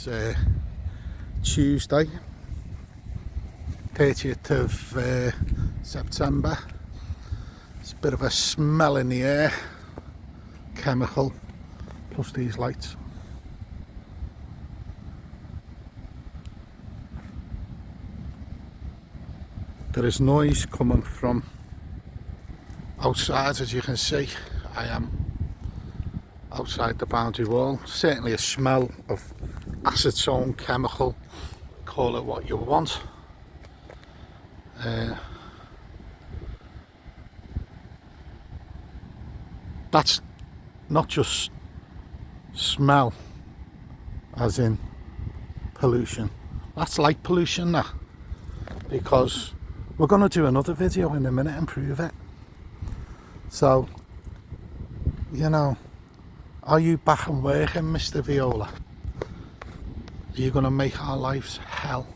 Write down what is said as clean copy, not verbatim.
It's Tuesday, 30th of September. It's a bit of a smell in the air, chemical, plus these lights. There is noise coming from outside, as you can see. I am outside the boundary wall. Certainly a smell of acetone chemical, call it what you want. That's not just smell as in pollution, that's light pollution now, because we're going to do another video in a minute and prove it. So, you know, are you back and working, Mr. Viola? Are you going to make our lives hell?